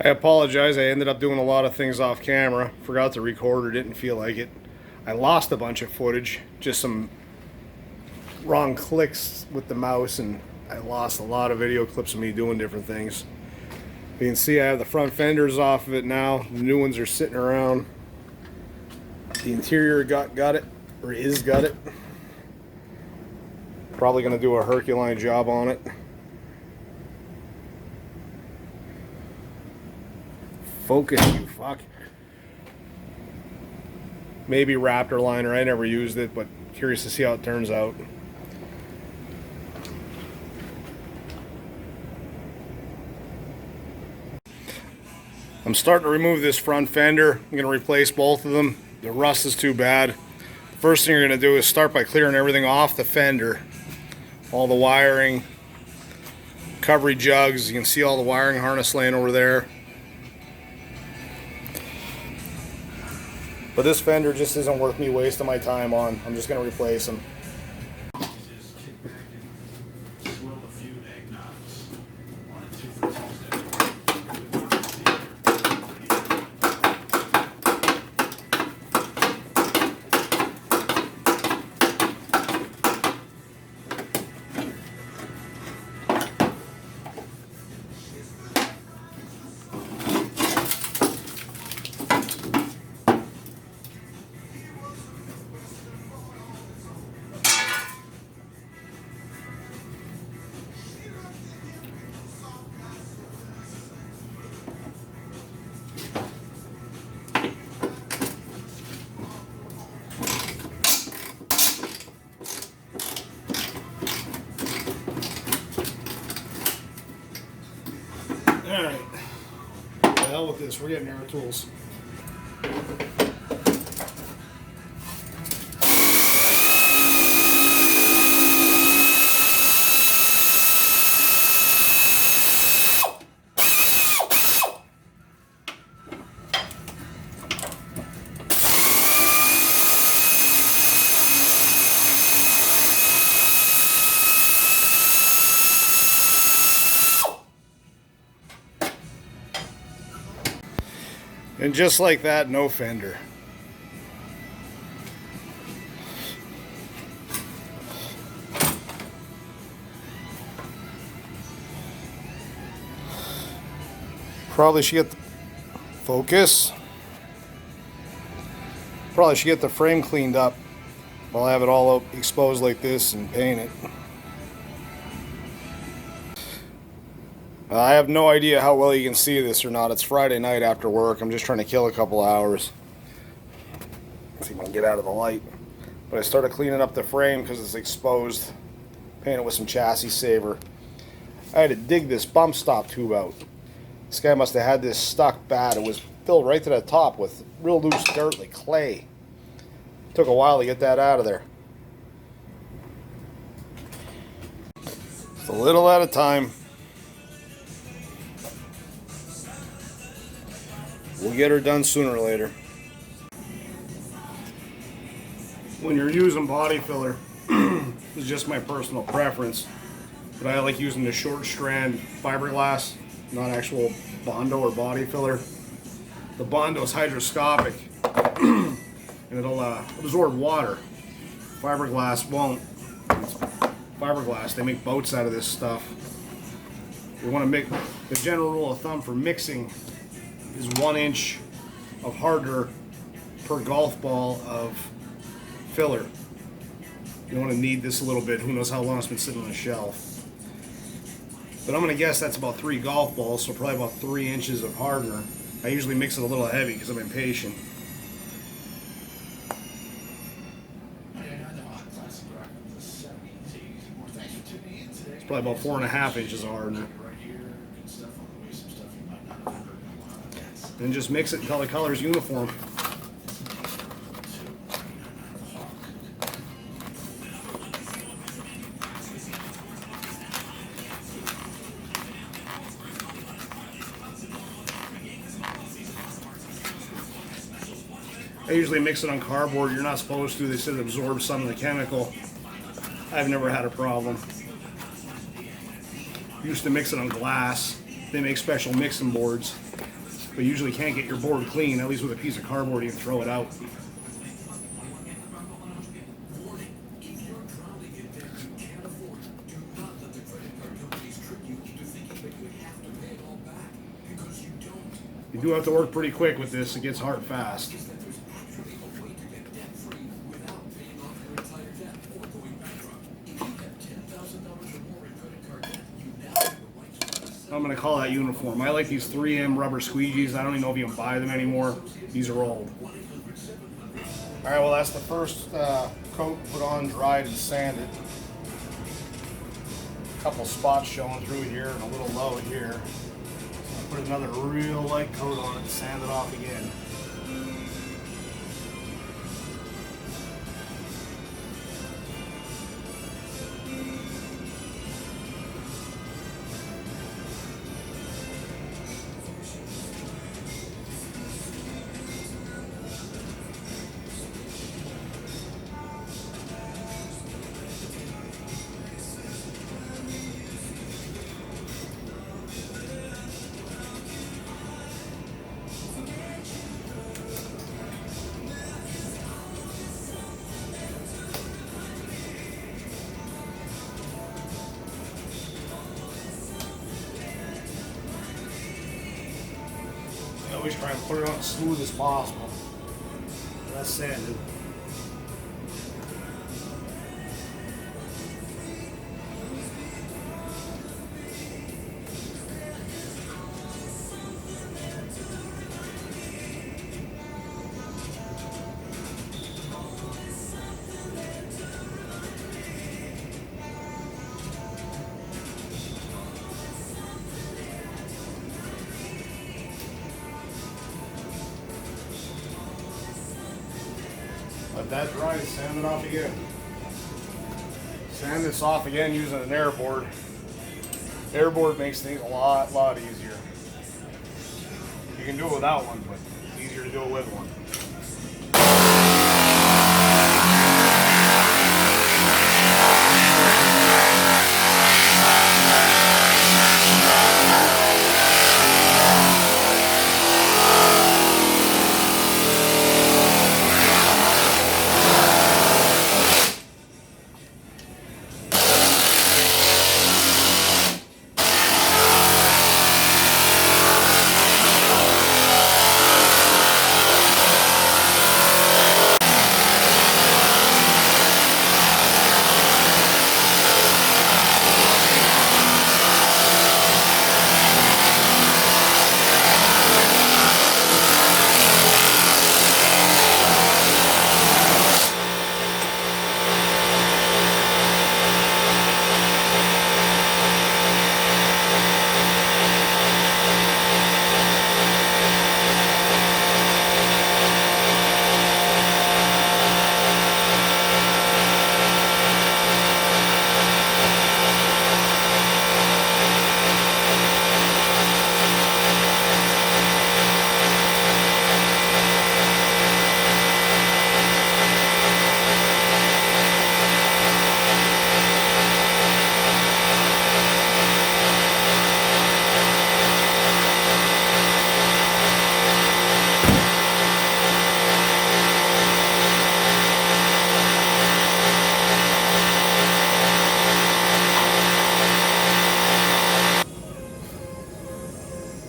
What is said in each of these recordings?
I apologize. I ended up doing a lot of things off camera. Forgot to record or didn't feel like it. I lost a bunch of footage. Just some wrong clicks with the mouse, and I lost a lot of video clips of me doing different things. You can see I have the front fenders off of it now. The new ones are sitting around. The interior got it, or is got it. Probably going to do a Herculine job on it. Focus, you fuck. Maybe Raptor liner. I never used it, but curious to see how it turns out. I'm starting to remove this front fender. I'm going to replace both of them. The rust is too bad. The first thing you're going to do is start by clearing everything off the fender. All the wiring, recovery jugs. You can see all the wiring harness laying over there. But this fender just isn't worth me wasting my time on. I'm just going to replace them. Alright, the hell with this, we're getting air tools. And just like that, no fender. Probably should get the focus. Probably should get the frame cleaned up while I have it all exposed like this and paint it. I have no idea how well you can see this or not. It's Friday night after work. I'm just trying to kill a couple hours. Let's see if I can get out of the light. But I started cleaning up the frame because it's exposed. Paint it with some chassis saver. I had to dig this bump stop tube out. This guy must have had this stuck bad. It was filled right to the top with real loose dirt like clay. Took a while to get that out of there. It's a little at a time. We'll get her done sooner or later. When you're using body filler, it's just my personal preference, but I like using the short strand fiberglass, not actual Bondo or body filler. The Bondo is hydroscopic and it'll absorb water. Fiberglass won't. It's fiberglass, they make boats out of this stuff. You want to make the general rule of thumb for mixing is 1 inch of hardener per golf ball of filler. You want to knead this a little bit. Who knows how long it's been sitting on a shelf. But I'm going to guess that's about 3 golf balls, so probably about 3 inches of hardener. I usually mix it a little heavy because I'm impatient. It's probably about 4.5 inches of hardener. And just mix it until the color's uniform. I usually mix it on cardboard. You're not supposed to. They said it absorbs some of the chemical. I've never had a problem. Used to mix it on glass. They make special mixing boards. but usually can't get your board clean. At least with a piece of cardboard, you can throw it out. You do have to work pretty quick with this. It gets hard fast. I'm going to call that uniform. I like these 3M rubber squeegees. I don't even know if you can buy them anymore. These are old. All right, well, that's the first coat put on, dried, and sanded. A couple spots showing through here and a little low here. I'll put another real light coat on it and sand it off again. Always try and put it on as smooth as possible. That's sanded. Let that dry and sand it off again. Sand this off again using an air board. Air board makes things a lot easier. You can do it without one, but it's easier to do it with one.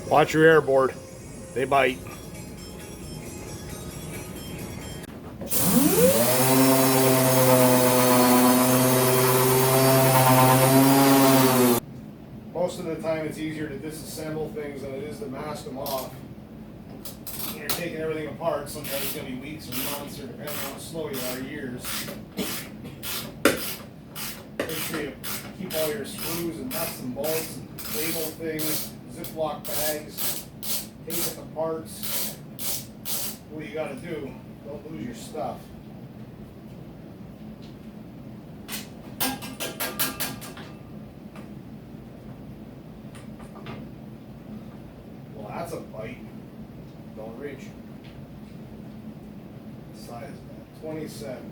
Watch your air board. They bite. Most of the time it's easier to disassemble things than it is to mask them off. When you're taking everything apart, sometimes it's going to be weeks or months, or depending on how slow you are, years. Make sure you keep all your screws and nuts and bolts and label things, Ziploc bags, tape up the parts. What you got to do, don't lose your stuff. Well, that's a bite. Don't reach. Size is that? 27.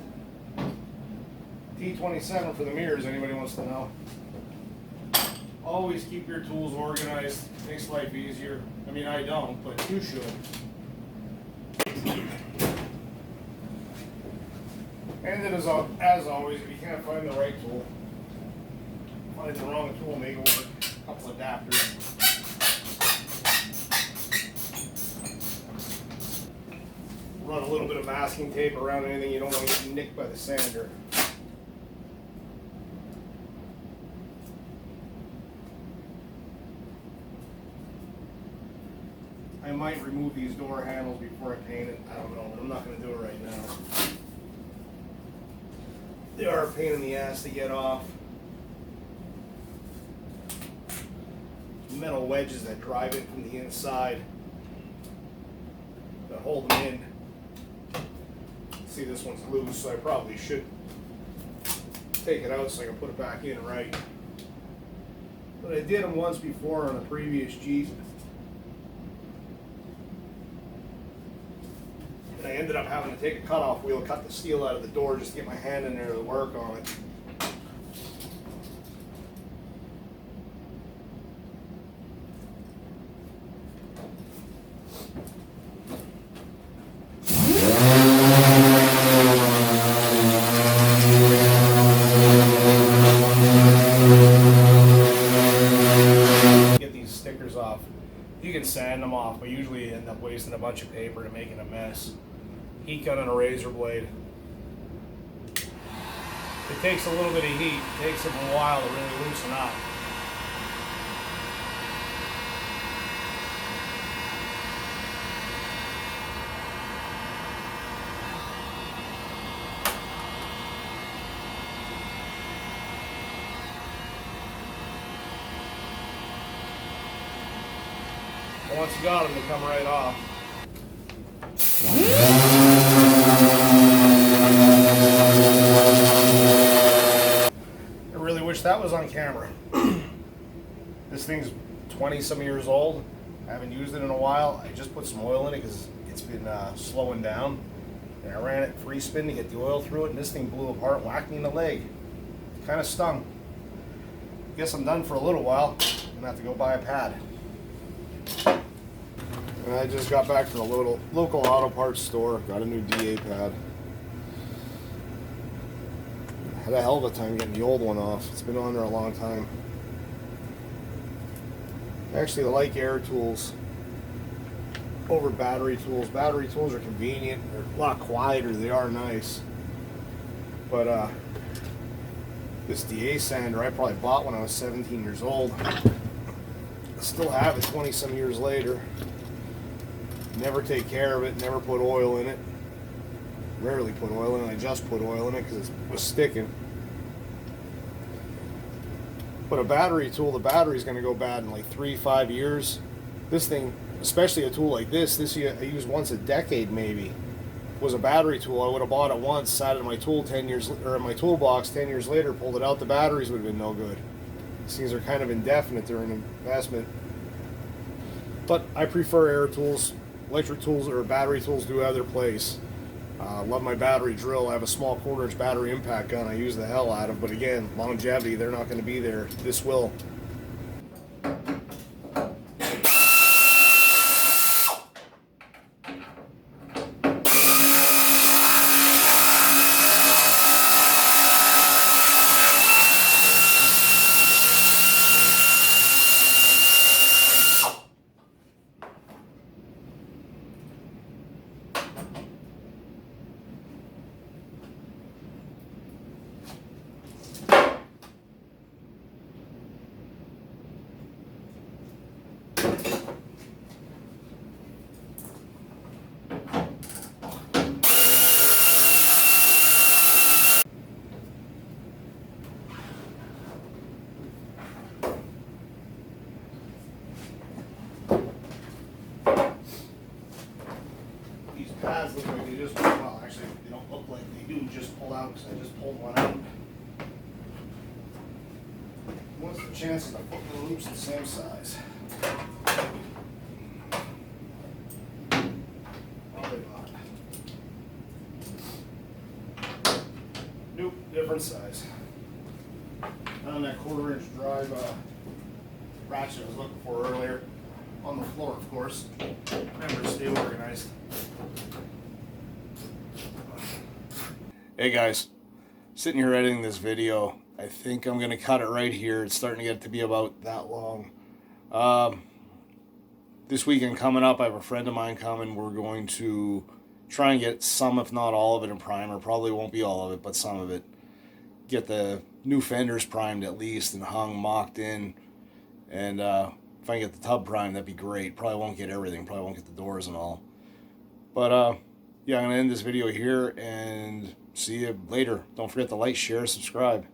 T27 for the mirrors, anybody wants to know. Always keep your tools organized. Makes life easier. I mean, I don't, but you should. And then as always, if you can't find the right tool, find the wrong tool, make it work. A couple adapters. Run a little bit of masking tape around anything you don't want to get nicked by the sander. I might remove these door handles before I paint it. I don't know, but I'm not going to do it right now. They are a pain in the ass to get off. Metal wedges that drive it from the inside that hold them in. See, this one's loose, so I probably should take it out so I can put it back in right. But I did them once before on a previous Jeep. And I ended up having to take a cutoff wheel, cut the steel out of the door just to get my hand in there to work on it. Get these stickers off. You can sand them off, but usually you end up wasting a bunch of paper and making a mess. Heat gun and a razor blade. It takes a little bit of heat. It takes them a while to really loosen up. But once you got them, they come right off. I really wish that was on camera. This thing's 20 some years old. I haven't used it in a while. I just put some oil in it because it's been slowing down. And I ran it free spin to get the oil through it, and this thing blew apart and whacked me in the leg. Kind of stung. Guess I'm done for a little while. I'm gonna have to go buy a pad. And I just got back to the local auto parts store. Got a new DA pad. Had a hell of a time getting the old one off. It's been on there a long time. Actually, I like air tools over battery tools. Battery tools are convenient. They're a lot quieter. They are nice. But this DA sander I probably bought when I was 17 years old. I still have it 20 some years later. Never take care of it, never put oil in it. Rarely put oil in it, I just put oil in it because it was sticking. But a battery tool, the battery's going to go bad in like 3-5 years. This thing, especially a tool like this I use once a decade maybe, was a battery tool. I would have bought it once, sat it in my tool 10 years, or in my toolbox 10 years later, pulled it out, the batteries would have been no good. These things are kind of indefinite, they're an investment. But I prefer air tools. Electric tools or battery tools do have their place. Love my battery drill. I have a small 1/4-inch battery impact gun I use the hell out of, but again, longevity, they're not going to be there. This will. Pads look like they just, well, actually, they don't look like they do just pull out because I just pulled one out. What's the chances of putting the loops the same size? Probably not. Nope, different size. On that 1/4-inch drive ratchet I was looking for earlier. On the floor, of course. Remember to stay organized. Hey guys, sitting here editing this video. I think I'm going to cut it right here. It's starting to get to be about that long. This weekend coming up, I have a friend of mine coming. We're going to try and get some, if not all of it, in primer. Probably won't be all of it, but some of it. Get the new fenders primed at least and hung, mocked in. And if I can get the tub primed, that'd be great. Probably won't get everything. Probably won't get the doors and all. But yeah, I'm going to end this video here and see you later. Don't forget to like, share, subscribe.